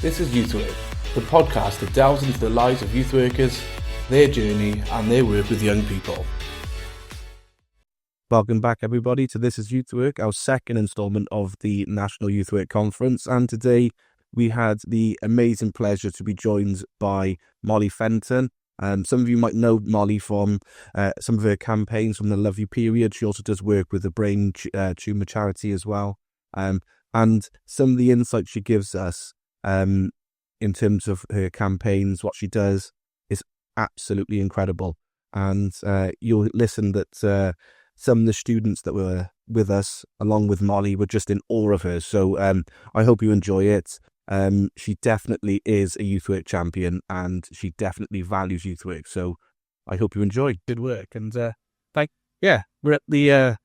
This is Youth Work, the podcast that delves into the lives of youth workers, their journey and their work with young people. Welcome back, everybody, to This is Youth Work, our second instalment of the National Youth Work Conference. And today we had the amazing pleasure to be joined by Molly Fenton. Some of you might know Molly from some of her campaigns from the Love You period. She also does work with the Brain Tumour Charity as well. And some of the insights she gives us in terms of her campaigns, what she does, is absolutely incredible. And you'll listen that some of the students that were with us, along with Molly, were just in awe of her. So I hope you enjoy it. She definitely is a youth work champion, and she definitely values youth work. So I hope you enjoy. Good work. And we're at the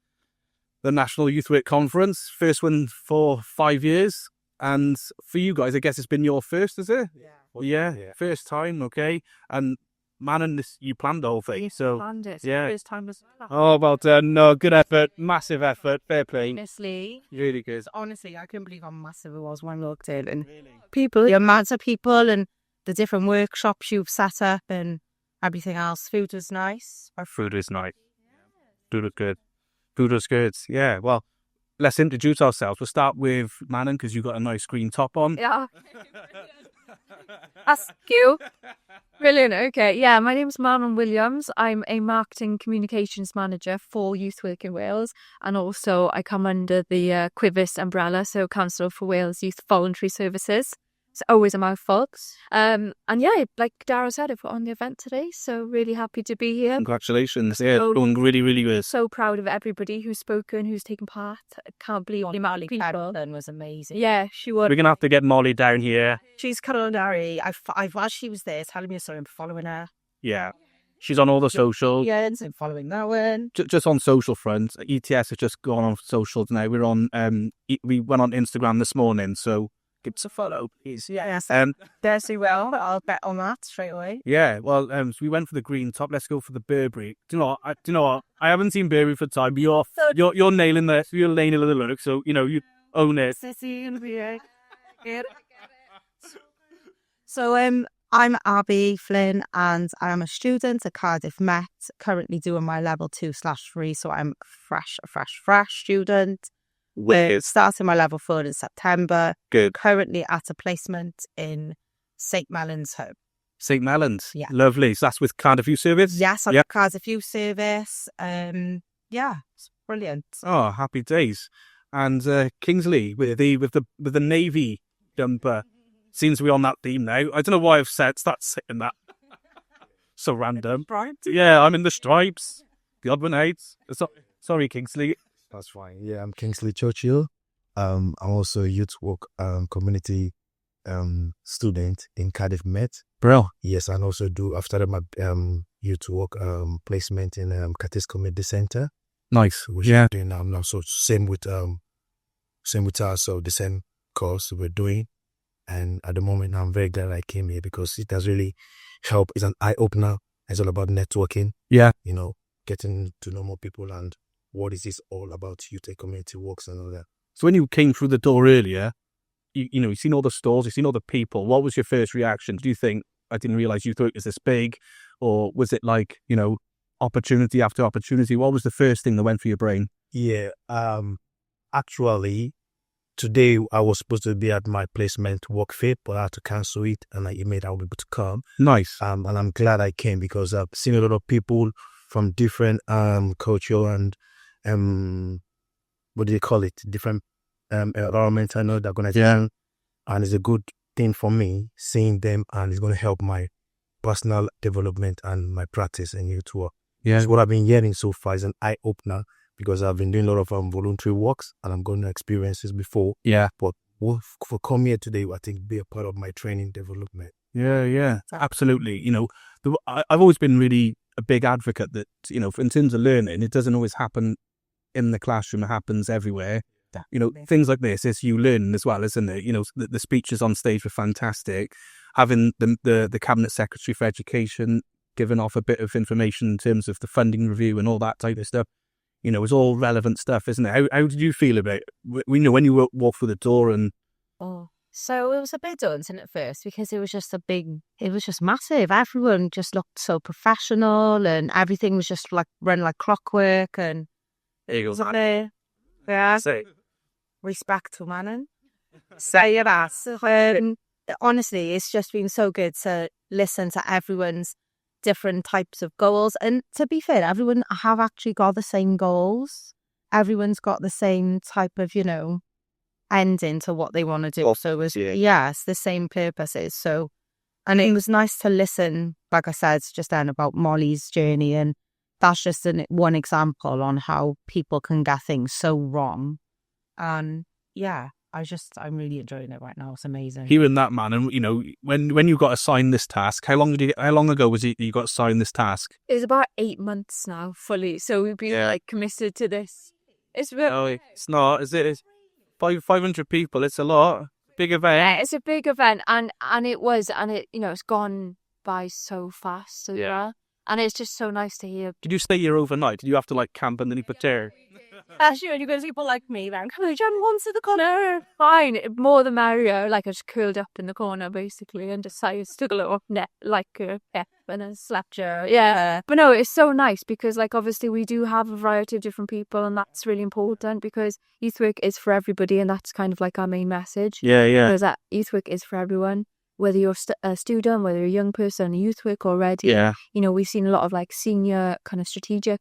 National Youth Work Conference, first one for 5 years. And for you guys, I guess it's been your first, is it? Yeah. First time, okay. And man, you planned the whole thing. Yes, so planned it. yeah. First time was Oh, well done. No, good effort, massive effort, fair play. honestly, Really good. honestly, I couldn't believe how massive it was when I looked in. And people, the amount of people and the different workshops you've set up and everything else. Food was nice. Food is nice. Food was good. Food was good. Yeah. Well, let's introduce ourselves. We'll start with Manon, because you've got a nice green top on. Yeah. That's cute. Brilliant. Okay. Yeah, my name's Manon Williams. I'm a marketing communications manager for Youth Work in Wales, and also I come under the Quivus umbrella, so Council for Wales Youth Voluntary Services. It's always a mouthful. And yeah, like Darryl said, I've got on the event today, so really happy to be here. Congratulations. Yeah, So- going really, really good. So proud of everybody who's spoken, who's taken part. I can't believe the amount of people. was amazing. Yeah, she was. We're going to have to get Molly down here. She's culinary. While she was there telling me a story, I'm following her. Yeah. She's on all the socials. Yeah, and I'm following that one. Just on social front, ETS has just gone on socials now. We're on, we went on Instagram this morning, so give us a follow, please. Yes, Um, there's do well. I'll bet on that straight away. yeah, well, so we went for the green top. Let's go for the Burberry. Do you know what? I haven't seen Burberry for time, but you're nailing this. You're nailing the look, so you own it. So I'm Abby Flynn, and I'm a student at Cardiff Met, currently doing my level 2/3. So I'm a fresh student. We're starting my level 4 in September. Good. Currently at a placement in St. Mellon's Home. St. Mellon's. Yeah. Lovely. So that's with Cardiff Youth Service? Yes, I'm Yep. at Cardiff Youth Service. Yeah, it's brilliant. Oh, happy days. And Kingsley with the navy jumper. Seems to be on that theme now. I don't know why I've started saying that. So random. Right. Yeah, I'm in the stripes. The odd one hates. Sorry, Kingsley. That's fine. Yeah, I'm Kingsley Churchill. I'm also a youth work community student in Cardiff Met. Bro. Yes, and also I've started my youth work placement in Cardiff Community Center, Nice. which Yeah. I'm doing now. So same with us. So the same course we're doing, and at the moment I'm very glad I came here because it has really helped. It's an eye opener. It's all about networking. Yeah. Getting to know more people and what is this all about, youth and community works and all that. So when you came through the door earlier, you've seen all the stores, you've seen all the people. What was your first reaction? Do you think, I didn't realise youth work was this big? Or was it like, opportunity after opportunity? What was the first thing that went through your brain? Yeah, actually, today I was supposed to be at my placement work fit, but I had to cancel it, and I emailed I would be able to come. Nice. And I'm glad I came because I've seen a lot of people from different culture and what do you call it? Different environmental organization, and it's a good thing for me seeing them, and it's going to help my personal development and my practice in youth work. Yeah. So what I've been hearing so far is an eye opener because I've been doing a lot of voluntary works and I'm going to experiences before. Yeah. But for come here today, I think be a part of my training development. Yeah, absolutely. I've always been really a big advocate that, in terms of learning, it doesn't always happen in the classroom, it happens everywhere. Things like this, it's you learning as well, isn't it? The speeches on stage were fantastic. Having the Cabinet Secretary for Education giving off a bit of information in terms of the funding review and all that type of stuff, it's all relevant stuff, isn't it? How did you feel about it? When you walked through the door and... Oh, So it was a bit daunting at first because it was just massive. Everyone just looked so professional and everything was just like run like clockwork and There you go. yeah, Say. respect to Manon. Say that. Honestly, it's just been so good to listen to everyone's different types of goals. And to be fair, everyone have actually got the same goals. Everyone's got the same type of, ending to what they want to do. Oh, so it was, yeah. yes, the same purposes. So, and it was nice to listen, like I said, just then about Molly's journey. And that's just one example on how people can get things so wrong. And yeah, I'm really enjoying it right now. It's amazing. Hearing that, man, and when you got assigned this task, how long ago was it you got assigned this task? It's about 8 months now, fully. So we've been committed to this. It's It's not, is it? It's 500 people. It's a lot. Big event. Yeah, it's a big event, and it's gone by so fast as well. And it's just so nice to hear. Did you stay here overnight? Did you have to camp underneath a chair? Sure, you're going to see people like me then. Come on, jump onto the corner. Fine, more the merrier. I just curled up in the corner basically and decided to took a little nap and then slept her. Yeah. But no, it's so nice because obviously we do have a variety of different people, and that's really important because youth work is for everybody, and that's kind of our main message. Yeah. Because that youth work is for everyone. Whether you're a student, whether you're a young person, youth work already. Yeah. We've seen a lot of senior kind of strategic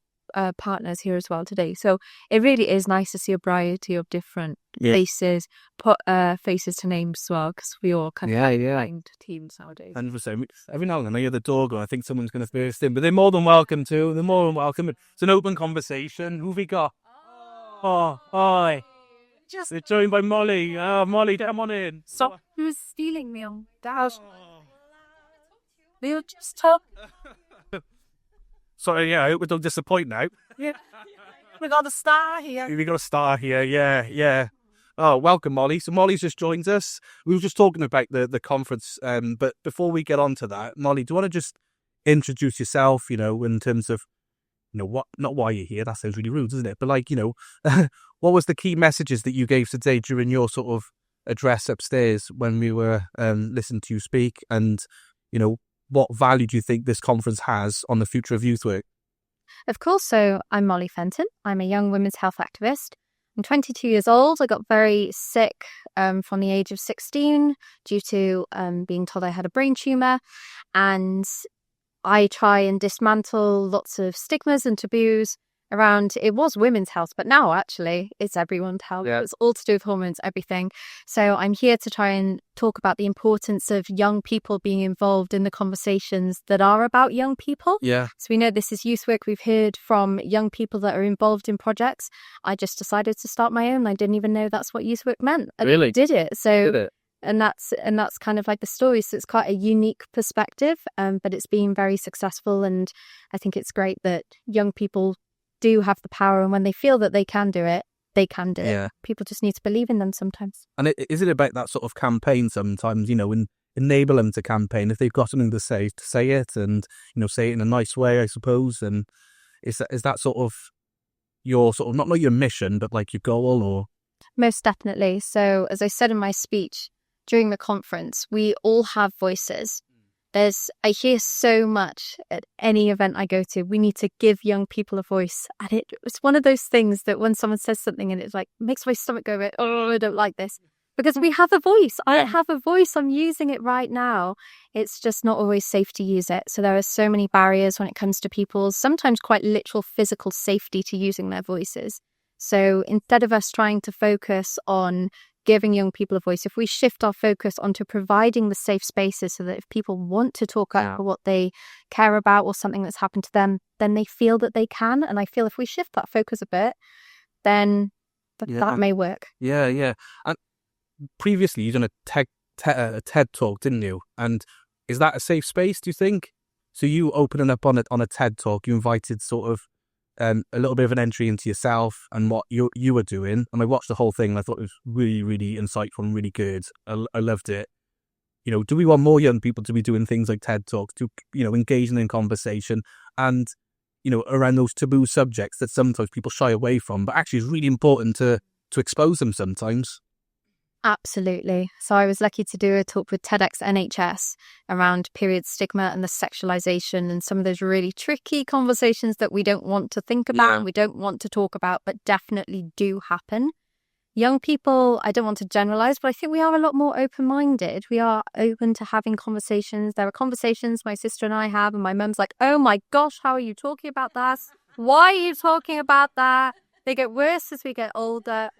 partners here as well today. So it really is nice to see a variety of different faces, put faces to names as well, because we all kind of find teams nowadays. 100%. Every now and then I hear the door go, I think someone's going to burst in, but they're more than welcome to. They're more than welcome. It's an open conversation. Who have we got? Oh, hi. They're joined by Molly. Molly, come on in. So who's stealing me on that? They'll just talk. Sorry, I hope we don't disappoint now. Yeah. We got a star here. We got a star here, yeah. Oh, welcome, Molly. So Molly's just joined us. We were just talking about the conference, but before we get on to that, Molly, do you want to just introduce yourself, in terms of, what, not why you're here, that sounds really rude, doesn't it? But what was the key messages that you gave today during your sort of address upstairs when we were listening to you speak, and, what value do you think this conference has on the future of youth work? Of course. So I'm Molly Fenton. I'm a young women's health activist. I'm 22 years old. I got very sick from the age of 16 due to being told I had a brain tumour. And I try and dismantle lots of stigmas and taboos around, it was women's health, but now actually it's everyone's health. Yeah. It's all to do with hormones, everything. So I'm here to try and talk about the importance of young people being involved in the conversations that are about young people. Yeah. So we know this is youth work. We've heard from young people that are involved in projects. I just decided to start my own. I didn't even know that's what youth work meant. I really? Did it. So. Did it? And that's kind of the story. So it's quite a unique perspective, but it's been very successful. And I think it's great that young people do have the power, and when they feel that they can do it, they can do it. People just need to believe in them sometimes. And is it about that sort of campaign sometimes, enable them to campaign if they've got something to say it, and, say it in a nice way, I suppose. And is that sort of your sort of, not your mission, but your goal, or? Most definitely. So as I said in my speech during the conference, we all have voices. I hear so much at any event I go to, we need to give young people a voice. And it's one of those things that when someone says something and it's makes my stomach go, oh, I don't like this. Because we have a voice. I have a voice. I'm using it right now. It's just not always safe to use it. So there are so many barriers when it comes to people's sometimes quite literal physical safety to using their voices. So instead of us trying to focus on giving young people a voice, if we shift our focus onto providing the safe spaces so that if people want to talk about what they care about or something that's happened to them, then they feel that they can. And I feel if we shift that focus a bit, then that may work. Yeah. And previously you done a TED talk, didn't you? And is that a safe space, do you think? So you opening up on a TED talk, you invited sort of a little bit of an entry into yourself and what you were doing. And I watched the whole thing and I thought it was really, really insightful and really good. I loved it. Do we want more young people to be doing things like TED Talks, to, engaging in conversation and, around those taboo subjects that sometimes people shy away from, but actually is really important to expose them sometimes? Absolutely. So I was lucky to do a talk with TEDx NHS around period stigma and the sexualization and some of those really tricky conversations that we don't want to think about and we don't want to talk about, but definitely do happen. Young people, I don't want to generalize, but I think we are a lot more open-minded. We are open to having conversations. There are conversations my sister and I have, and my mum's like, oh my gosh, how are you talking about that? Why are you talking about that? They get worse as we get older.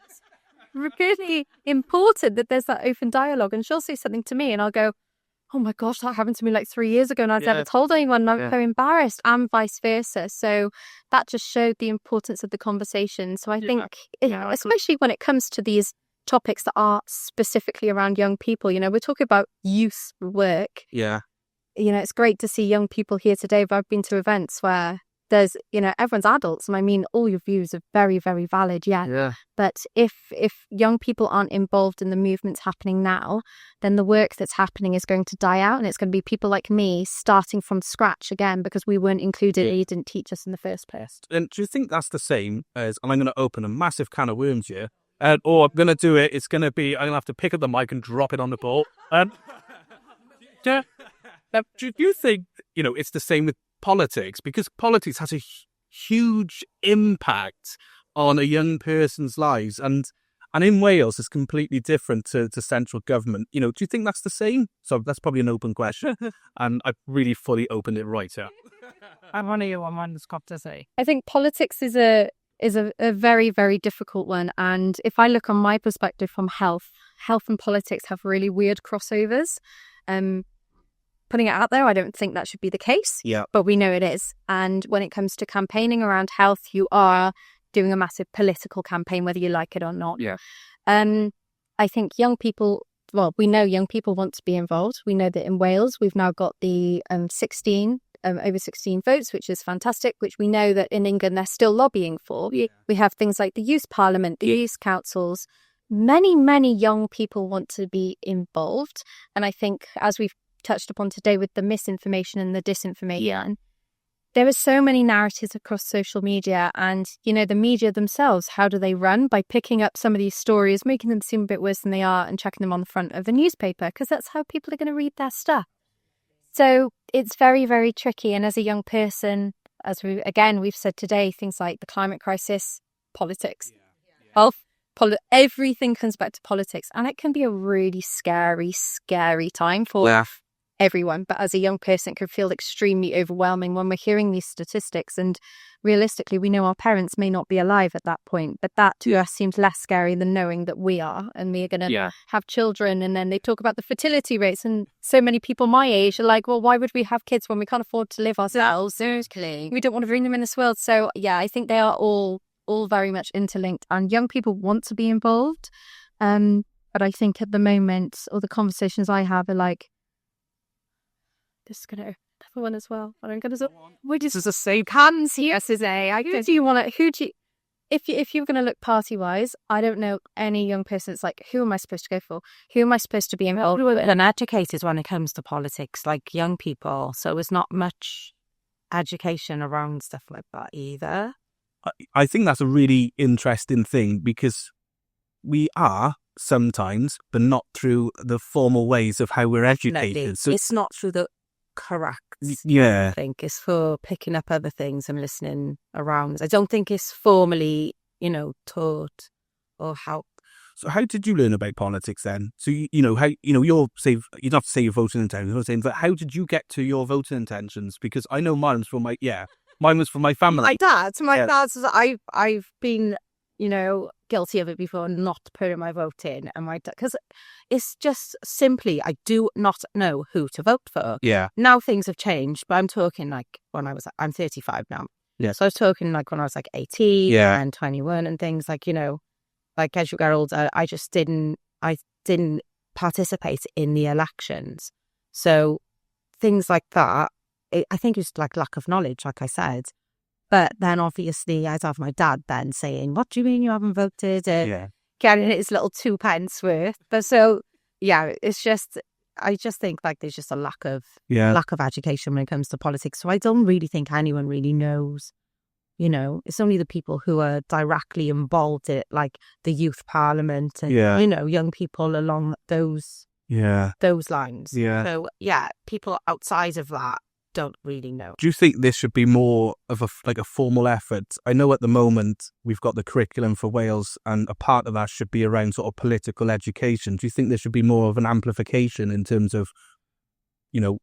Really important that there's that open dialogue, and she'll say something to me and I'll go, oh my gosh, that happened to me like 3 years ago and I've never told anyone, and I'm so embarrassed, and vice versa. So that just showed the importance of the conversation. So I think especially when it comes to these topics that are specifically around young people, we're talking about youth work. It's great to see young people here today, but I've been to events where there's, everyone's adults. And I mean, all your views are very, very valid. But if young people aren't involved in the movements happening now, then the work that's happening is going to die out. And it's going to be people like me starting from scratch again because we weren't included and you didn't teach us in the first place. And do you think that's the same as, and I'm going to open a massive can of worms here, or I'm going to do it, it's going to be, I'm going to have to pick up the mic and drop it on the ball. Do you think, it's the same with politics, because politics has a huge impact on a young person's lives, and in Wales it's completely different to central government. Do you think that's the same? So that's probably an open question, and I've really fully opened it right here. I want to hear what Amanda's got to say. I think politics is a very, very difficult one, and if I look on my perspective from health and politics have really weird crossovers. Putting it out there, I don't think that should be the case, but we know it is. And when it comes to campaigning around health, you are doing a massive political campaign, whether you like it or not. I think young people, we know young people want to be involved. We know that in Wales, we've now got the over 16 votes, which is fantastic, which we know that in England, they're still lobbying for. We have things like the Youth Parliament, the Youth Councils. Many, many young people want to be involved. And I think, as we've touched upon today with the misinformation and the disinformation, there are so many narratives across social media, and the media themselves, how do they run? By picking up some of these stories, making them seem a bit worse than they are, and checking them on the front of the newspaper, because that's how people are going to read their stuff. So it's very, very tricky. And as a young person, as we've said today, things like the climate crisis, politics, health, everything comes back to politics, and it can be a really scary time for everyone. But as a young person, it can feel extremely overwhelming when we're hearing these statistics, and realistically we know our parents may not be alive at that point, but that to us seems less scary than knowing that we are, and we are going to have children. And then they talk about the fertility rates, and so many people my age are like, well, why would we have kids when we can't afford to live ourselves? We don't want to bring them in this world. So I think they are all very much interlinked, and young people want to be involved, but I think at the moment, all the conversations I have are like, this is going to open another one as well. I'm going to. We just say cans here today. If you're going to look party wise, I don't know any young person that's like, who am I supposed to go for? Who am I supposed to be involved with? And educated when it comes to politics, like young people. So there's not much education around stuff like that either. I think that's a really interesting thing, because we are sometimes, but not through the formal ways of how we're educated. So it's not through the correct. I think it's for picking up other things and listening around. I don't think it's formally, taught or how. So how did you learn about politics then? So how you're say you don't have to say your voting intentions, I'm saying, but how did you get to your voting intentions? Because I know mine was from my family. My dad's. I've been, guilty of it before, not putting my vote in, and my dad, because it's just simply I do not know who to vote for. Now things have changed, but I'm talking like when I'm 35 now. So I was talking like when I was like 18 and 21 and things like, like as you get older, I didn't participate in the elections. So things like that, I think it's like lack of knowledge, like I said. But then obviously I'd have my dad then saying, what do you mean you haven't voted? Getting his little 2 pence worth. But so, it's just, I just think like there's just a lack of education when it comes to politics. So I don't really think anyone really knows you know, it's only the people who are directly involved in it, like the youth parliament and, Yeah. you know, young people along those lines. Yeah. So, yeah, people outside of that don't really know. Do you think this should be more of a formal effort? I know at the moment we've got the curriculum for Wales, and a part of that should be around sort of political education. Do you think there should be more of an amplification in terms of, you know,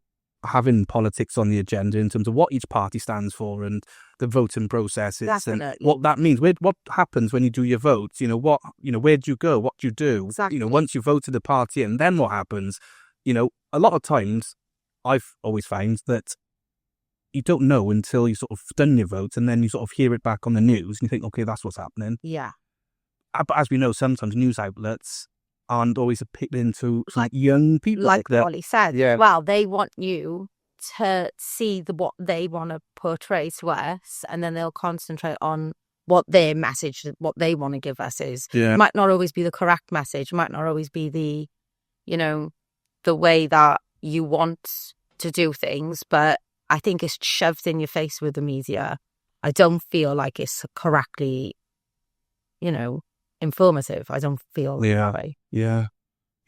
having politics on the agenda in terms of what each party stands for and the voting processes Definitely. and what that means? What happens when you do your votes? You know, where do you go? What do you do? Exactly. You know, once you voted the party in, then what happens? You know, a lot of times I've always found that you don't know until you sort of done your vote, and then you sort of hear it back on the news and you think, okay, that's what's happening. Yeah. But as we know, sometimes news outlets aren't always appealing to young people. Like Ollie said, Yeah. well, they want you to see what they want to portray to us, and then they'll concentrate on what their message, what they want to give us is. Yeah. It might not always be the correct message, might not always be the, you know, the way that you want to do things, but I think it's shoved in your face with the media. I don't feel like it's correctly, you know, informative. I don't feel that way. Yeah.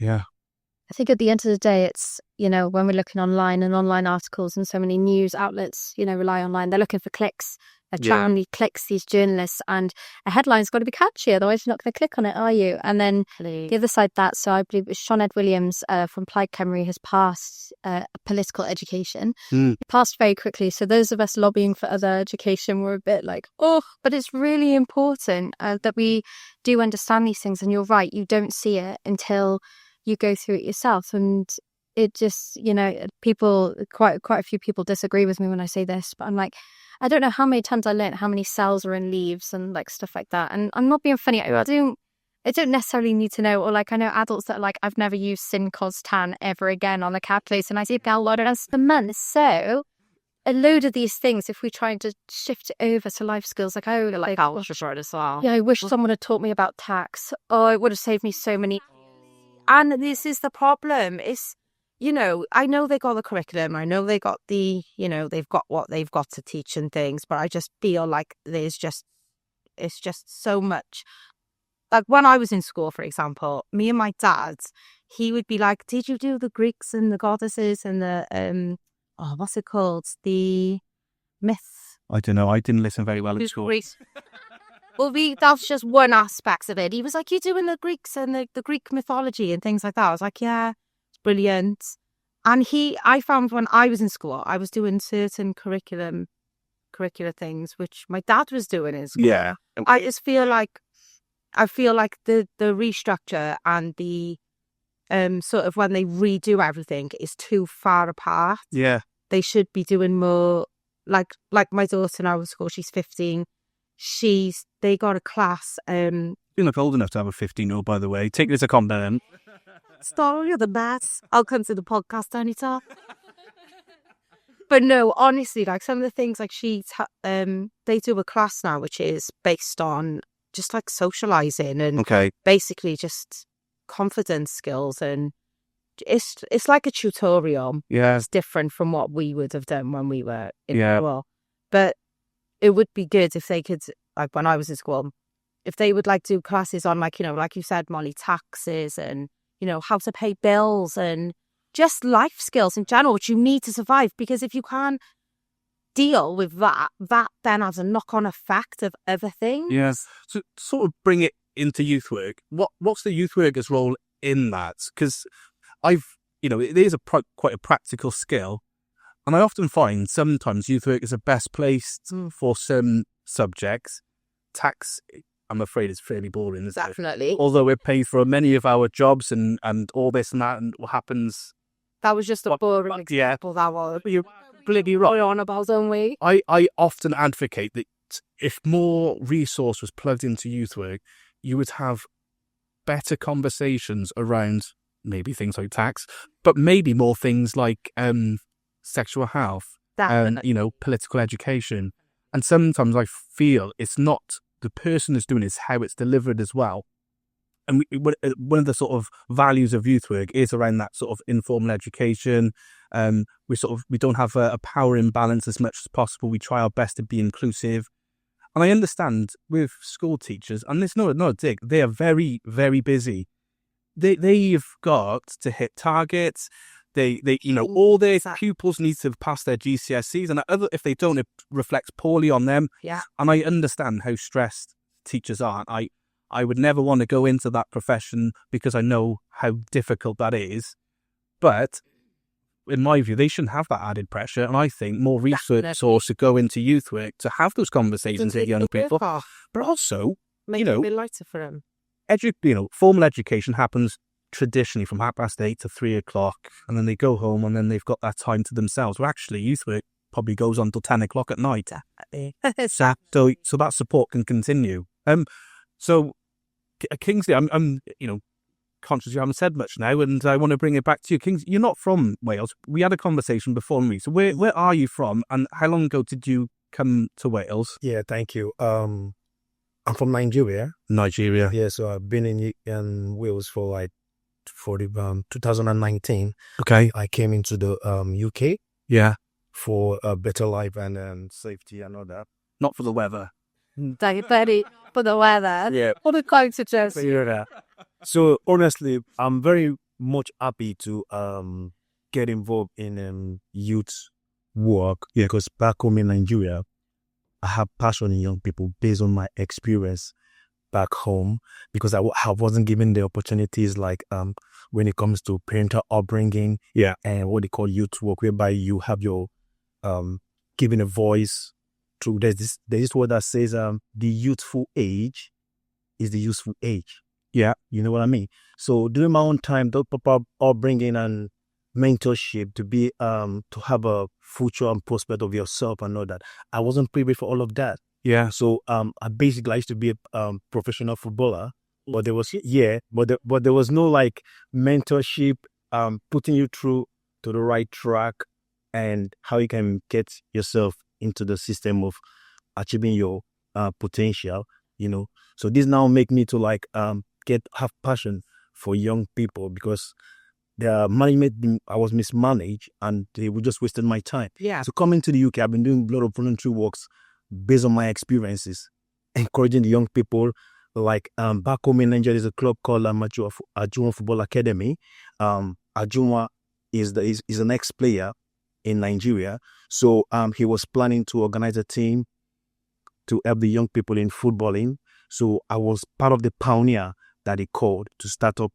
I think at the end of the day, it's, you know, when we're looking online and online articles and so many news outlets, you know, rely online, they're looking for clicks. They're trying to clicks, these journalists, and a headline's got to be catchy, otherwise you're not going to click on it, are you? And then the other side of that, so I believe it's Sioned Williams from Plaid Cymru has passed political education. It passed very quickly. So those of us lobbying for other education were a bit like, oh, but it's really important that we do understand these things. And you're right, you don't see it until you go through it yourself. And it just, you know, people, quite a few people disagree with me when I say this, but I'm like, I don't know how many times I learned how many cells are in leaves and like stuff like that. And I'm not being funny. I don't necessarily need to know. Or like, I know adults that are like, I've never used sin cos tan ever again on a calculator, and I did a lot of that a month. So a load of these things, if we try to shift it over to life skills, like I would like as well. Yeah, I wish someone had taught me about tax. Oh, it would have saved me so many. And this is the problem. It's, you know, I know they got the curriculum. I know they got the, you know, they've got what they've got to teach and things. But I just feel like it's just so much. Like when I was in school, for example, me and my dad, he would be like, did you do the Greeks and the goddesses and the, what's it called? The myth. I don't know. I didn't listen very well at school. Greece. Well, that's just one aspect of it. He was like, you're doing the Greeks and the Greek mythology and things like that. I was like, yeah, it's brilliant. And I found when I was in school, I was doing certain curricular things, which my dad was doing in school. Yeah. I just feel like, the restructure and the sort of when they redo everything is too far apart. Yeah. They should be doing more, like my daughter now at school, she's 15. They got a class. You look old enough to have a 15-year-old, by the way. Take it as a compliment. Story of the best. I'll come to the podcast anytime. But no, honestly, like some of the things like they do a class now which is based on just like socializing and basically just confidence skills, and it's like a tutorial. Yeah. It's different from what we would have done when we were in school. But it would be good if they could, like when I was in school, if they would like do classes on like, you know, like you said, Molly, taxes and, you know, how to pay bills and just life skills in general, which you need to survive. Because if you can't deal with that then has a knock-on effect of other things. Yes. So sort of bring it into youth work. What's the youth worker's role in that? Because it is quite a practical skill. And I often find sometimes youth work is the best placed for some subjects. Tax, I'm afraid, is fairly boring, isn't it? Definitely. Although we're paid for many of our jobs and all this and that, and what happens. That was just a boring example. That was. You're bloody right. On about, don't we? I often advocate that if more resource was plugged into youth work, you would have better conversations around maybe things like tax, but maybe more things like sexual health and, you know, political education. And sometimes I feel it's not the person who's doing it, it's how it's delivered as well. And one of the sort of values of youth work is around that sort of informal education. We don't have a power imbalance as much as possible. We try our best to be inclusive. And I understand with school teachers, and it's not a dig, they are very, very busy. They've got to hit targets. All their pupils need to pass their GCSEs, and if they don't, it reflects poorly on them. Yeah. And I understand how stressed teachers are. I would never want to go into that profession because I know how difficult that is. But in my view, they shouldn't have that added pressure. And I think more research should go into youth work to have those conversations with young people. But also, make it a bit lighter for them. Formal education happens traditionally from 8:30 to 3:00, and then they go home, and then they've got that time to themselves. Well, actually, youth work probably goes on till 10:00 at night. So that support can continue. So Kingsley, I'm conscious you haven't said much now, and I want to bring it back to you. Kingsley, you're not from Wales. We had a conversation before me. So where are you from, and how long ago did you come to Wales? Yeah, thank you. I'm from Nigeria. Nigeria. Yeah, so I've been in Wales for 2019. Okay. I came into the UK. Yeah. For a better life and safety and all that. Not for the weather. Diabetic for the weather. Yeah. For the cottages. So honestly, I'm very much happy to get involved in youth work. Yeah, because back home in Nigeria, I have passion in young people based on my experience back home, because I wasn't given the opportunities like when it comes to parental upbringing, and what they call youth work, whereby you have your giving a voice through. There's this word that says the youthful age is the useful age. Yeah, you know what I mean. So during my own time, the proper upbringing and mentorship to be to have a future and prospect of yourself and all that, I wasn't privy for all of that. Yeah. So I used to be a professional footballer, but there was but there was no like mentorship, putting you through to the right track and how you can get yourself into the system of achieving your potential. So this now make me to like have passion for young people, because the management, I was mismanaged and they were just wasting my time. Yeah. So coming to the UK, I've been doing a lot of voluntary works based on my experiences, encouraging the young people. Like back home in Nigeria, there's a club called Ajunwa Football Academy. Ajunwa is an ex-player in Nigeria. So he was planning to organize a team to help the young people in footballing. So I was part of the pioneer that he called to start up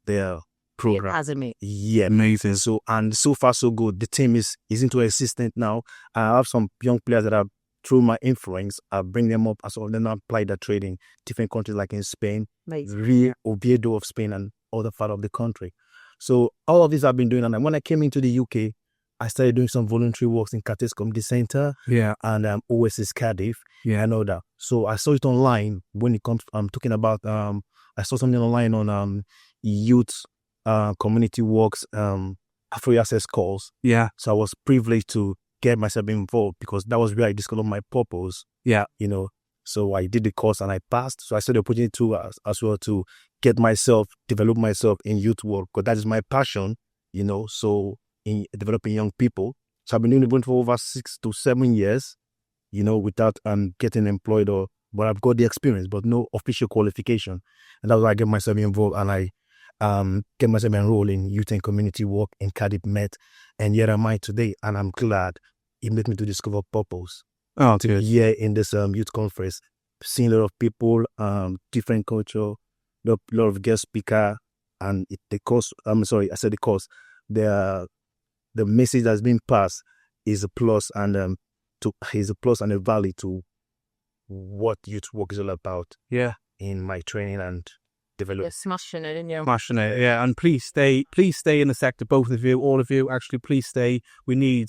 their program. Academy. Yeah, amazing. So far so good. The team is into existence now. I have some young players that are, through my influence, I bring them up as well. Then I apply that training different countries like in Spain, Oviedo of Spain, and other part of the country. So all of this I've been doing, and when I came into the UK, I started doing some voluntary works in Cardiff Community Centre, and OSS Cardiff, and all that. So I saw it online when it comes. I'm talking about. I saw something online on youth community works, free access calls. Yeah. So I was privileged to get myself involved, because that was where I discovered my purpose. Yeah. So I did the course and I passed. So I started the opportunity to as well to develop myself in youth work, because that is my passion. So in developing young people. So I've been doing it for over 6 to 7 years, without getting employed, but I've got the experience, but no official qualification. And that's why I get myself involved, and I get myself enrolled in youth and community work in Cardiff Met, and here am I today, and I'm glad it made me to discover purpose. Oh, dude. Yeah, in this youth conference, seeing a lot of people, different culture, lot of guest speaker, and the course. The message that's been passed is a plus, and is a plus and a value to what youth work is all about. Yeah, in my training and development. You're smashing it, and you're smashing it. Yeah, and please stay in the sector, both of you, all of you. Actually, please stay. We need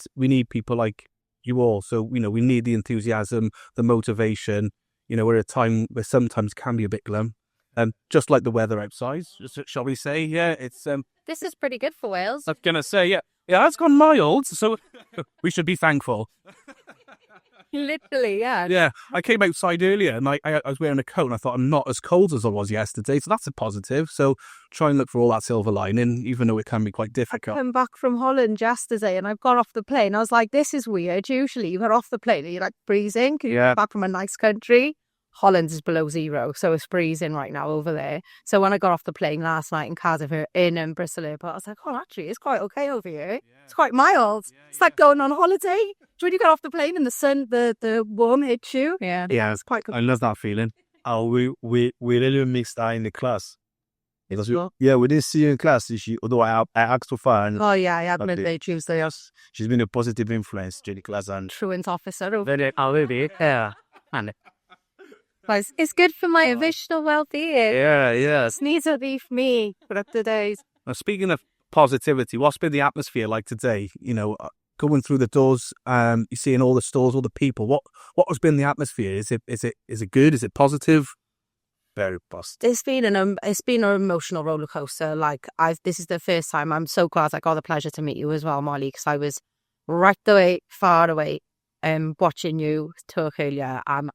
people like you all. So we need the enthusiasm, the motivation. We're at a time where sometimes can be a bit glum. Just like the weather outside, shall we say? Yeah, it's This is pretty good for Wales. I'm gonna say, yeah, it's gone mild, so we should be thankful. Literally, yeah. Yeah, I came outside earlier and I was wearing a coat and I thought I'm not as cold as I was yesterday, so that's a positive. So try and look for all that silver lining, even though it can be quite I difficult. come back from Holland yesterday and I've got off the plane. I was like, this is weird. Usually you get off the plane and you're like freezing. You Yeah. get back from a nice country. Holland is below zero, so it's freezing right now over there. So when I got off the plane last night in Cardiff, in Bristol Airport, I was like, oh, actually, it's quite okay over here. It's quite mild. It's like going on holiday. When you get off the plane and the sun, the warm hits you. Yeah, Yeah, it's quite good. I love that feeling. We really mixed that in the class. Because What? we didn't see her in class. Although I asked for far, and Oh, yeah, I had Lovely. midday Tuesday. she's been a positive influence to the class. And Truant officer. Over. It's good for my emotional well-being. yeah. It needs to be for me. For up to days. Now, speaking of positivity, what's been the atmosphere like today? Going through the doors, you're seeing all the stores, all the people. What has been the atmosphere? Is it good? Is it positive? Very positive. It's been an emotional roller coaster. Like this is the first time. I'm so glad I got the pleasure to meet you as well, Molly, because I was right far away, watching you talk earlier. I'm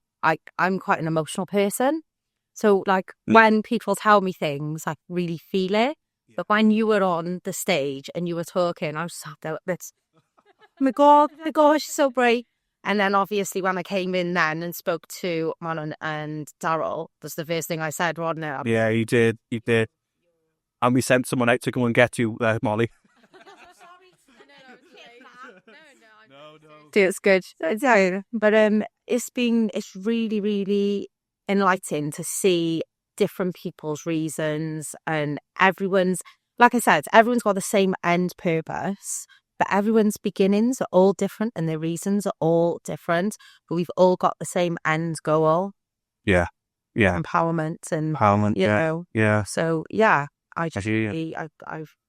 quite an emotional person, so like when people tell me things, I really feel it. But when you were on the stage and you were talking, I was sat there. Oh my gosh, so great. And then obviously when I came in then and spoke to Manon and Darryl, that's the first thing I said, wasn't it? Yeah, you did. And we sent someone out to go and get you, Molly. It's good. But it's really, really enlightening to see different people's reasons, and everyone's, like I said, everyone's got the same end purpose, but everyone's beginnings are all different and their reasons are all different, but we've all got the same end goal. Yeah. Empowerment and you know. Yeah. So yeah, I've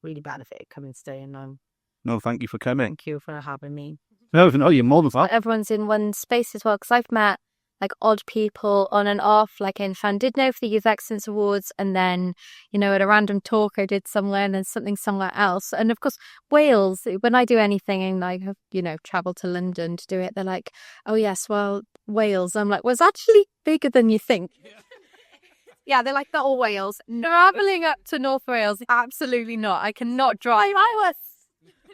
really benefited coming today, and No, thank you for coming. thank you for having me. No, you're more than fine. Everyone's in one space as well, because I've met like odd people on and off, like in Llandudno for the Youth Excellence Awards, and then, at a random talk I did somewhere and then something somewhere else. And of course, Wales, when I do anything and I have, travel to London to do it, they're like, oh yes, well, Wales. I'm like, well, it's actually bigger than you think. Yeah, they're like, they're all Wales. Travelling up to North Wales, absolutely not. I cannot drive. I was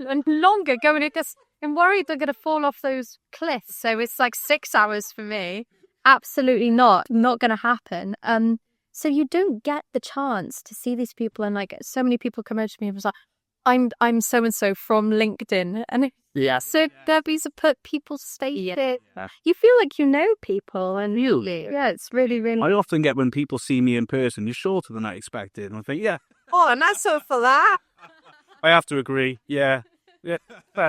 and longer going because I'm worried they're going to fall off those cliffs. So it's like 6 hours for me. Absolutely not going to happen. So you don't get the chance to see these people, and like so many people come out to me and was like, I'm so and so from LinkedIn, and so Debbie's put people's faces. Yeah. You feel like you know people, and it's really, really. I often get when people see me in person, you're shorter than I expected, and I think, yeah, Oh, and that's all for that. I have to agree. Yeah.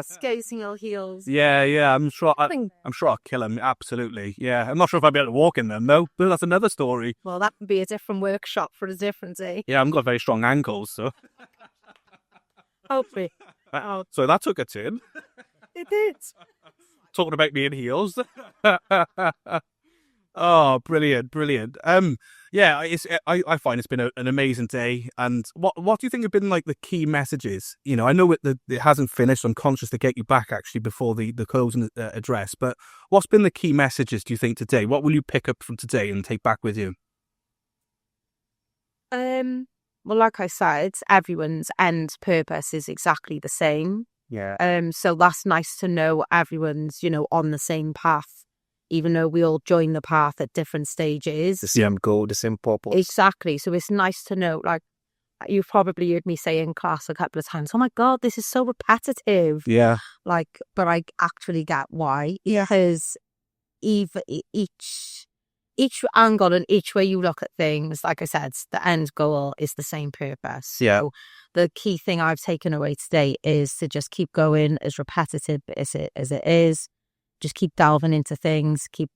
Skating your heels. Yeah. I'm sure I'll kill him. Absolutely. Yeah. I'm not sure if I'll be able to walk in them though, but that's another story. Well, that would be a different workshop for a different day. Yeah, I've got very strong ankles, so. Hopefully. So that took a turn. It did. Talking about me in heels. Oh, brilliant. Yeah, I find it's been an amazing day. And what do you think have been like the key messages? I know it hasn't finished. I'm conscious to get you back actually before the closing address. But what's been the key messages, do you think, today? What will you pick up from today and take back with you? Well, like I said, everyone's end purpose is exactly the same. Yeah. So that's nice to know everyone's, on the same path, even though we all join the path at different stages. The same goal, the same purpose. Exactly. So it's nice to know, like, you've probably heard me say in class a couple of times, oh my God, this is so repetitive. Yeah. Like, but I actually get why. Because each angle and each way you look at things, like I said, the end goal is the same purpose. Yeah. So the key thing I've taken away today is to just keep going, as repetitive as it is. Just keep delving into things, keep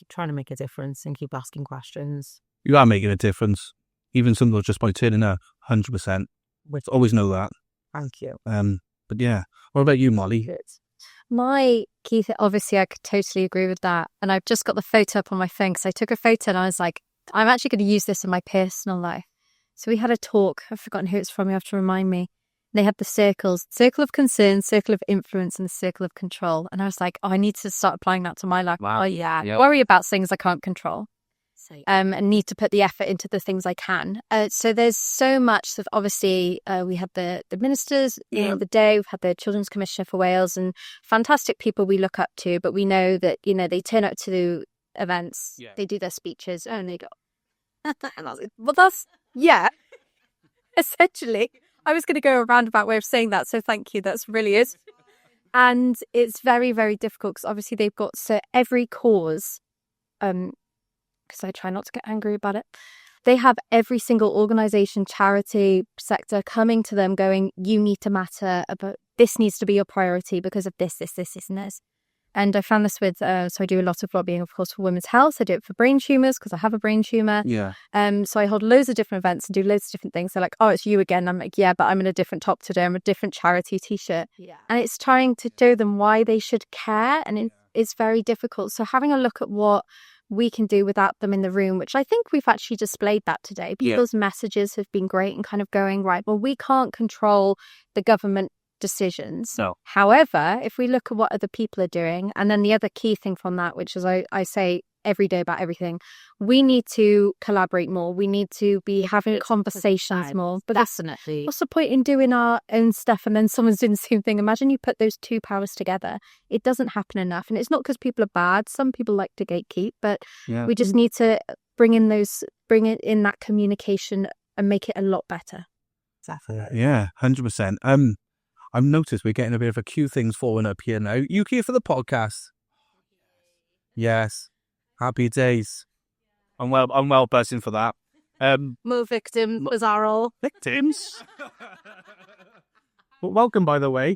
trying to make a difference and keep asking questions. You are making a difference, even sometimes just by turning a 100%. Which Always know that. Thank you. But yeah, what about you, Molly? My key thing, obviously, I could totally agree with that. And I've just got the photo up on my phone because I took a photo and I was like, I'm actually going to use this in my personal life. So we had a talk. I've forgotten who it's from. You have to remind me. They had the circles, circle of concern, circle of influence, and the circle of control. And I was like, oh, I need to start applying that to my life. Wow. Oh, yeah. Yep. Worry about things I can't control. And need to put the effort into the things I can. So there's so much. So obviously, we had the ministers in the day. We've had the Children's Commissioner for Wales, and fantastic people we look up to. But we know that they turn up to the events, they do their speeches, and they go. And I was like, well, that's essentially. I was going to go a roundabout way of saying that, so thank you. That's really it. And it's very, very difficult because obviously they've got every cause. Because I try not to get angry about it. They have every single organisation, charity sector coming to them going, you need to matter, about this needs to be your priority because of this, and this. And I found this with, so I do a lot of lobbying, of course, for women's health. I do it for brain tumours because I have a brain tumour. Yeah. So I hold loads of different events and do loads of different things. They're like, oh, it's you again. I'm like, yeah, but I'm in a different top today. I'm a different charity T-shirt. Yeah. And it's trying to show them why they should care. And it's very difficult. So having a look at what we can do without them in the room, which I think we've actually displayed that today. People's messages have been great and kind of going, right, well, we can't control the government decisions. No. However, if we look at what other people are doing, and then the other key thing from that, which is I say every day about everything, we need to collaborate more. We need to be having conversations more. But Definitely. What's the point in doing our own stuff and then someone's doing the same thing? Imagine you put those two powers together. It doesn't happen enough. And it's not because people are bad. Some people like to gatekeep, but we just need to bring it in that communication and make it a lot better. Definitely. Yeah, 100%. I've noticed we're getting a bit of a few things falling up here now. You here for the podcast? Yes. Happy days. I'm well buzzing for that. More victims, Darryl. Victims? Well, welcome, by the way.